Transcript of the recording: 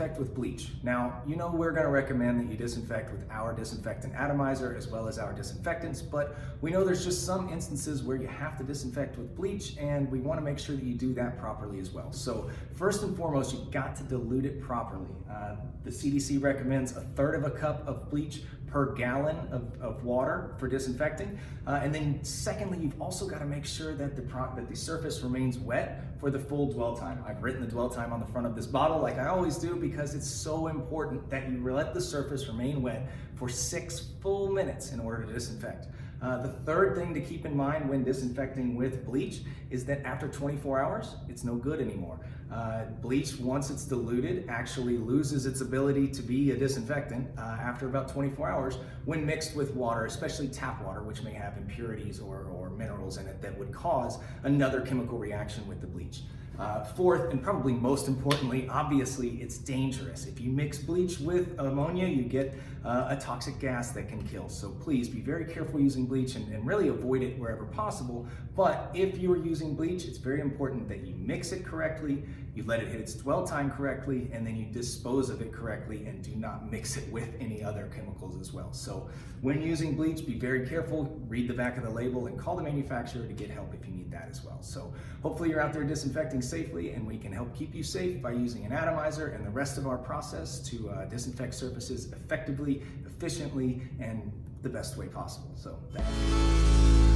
disinfect with bleach. Now, you know we're gonna recommend that you disinfect with our disinfectant atomizer as well as our disinfectants, but we know there's just some instances where you have to disinfect with bleach, and we wanna make sure that you do that properly as well. So first and foremost, you've got to dilute it properly. The CDC recommends 1/3 of a cup of bleach per gallon of water for disinfecting. And then secondly, you've also got to make sure that the surface remains wet for the full dwell time. I've written the dwell time on the front of this bottle like I always do because it's so important that you let the surface remain wet for 6 full minutes in order to disinfect. The third thing to keep in mind when disinfecting with bleach is that after 24 hours, it's no good anymore. Bleach, once it's diluted, actually loses its ability to be a disinfectant after about 24 hours when mixed with water, especially tap water, which may have impurities or minerals in it that would cause another chemical reaction with the bleach. Fourth, and probably most importantly, obviously, it's dangerous. If you mix bleach with ammonia, you get a toxic gas that can kill. So please be very careful using bleach and really avoid it wherever possible. But if you are using bleach, it's very important that you mix it correctly, you let it hit its dwell time correctly, and then you dispose of it correctly and do not mix it with any other chemicals as well. So when using bleach, be very careful, read the back of the label, and call the manufacturer to get help if you need that as well. So hopefully you're out there disinfecting safely, and we can help keep you safe by using an atomizer and the rest of our process to disinfect surfaces effectively, efficiently, and the best way possible. So thank you.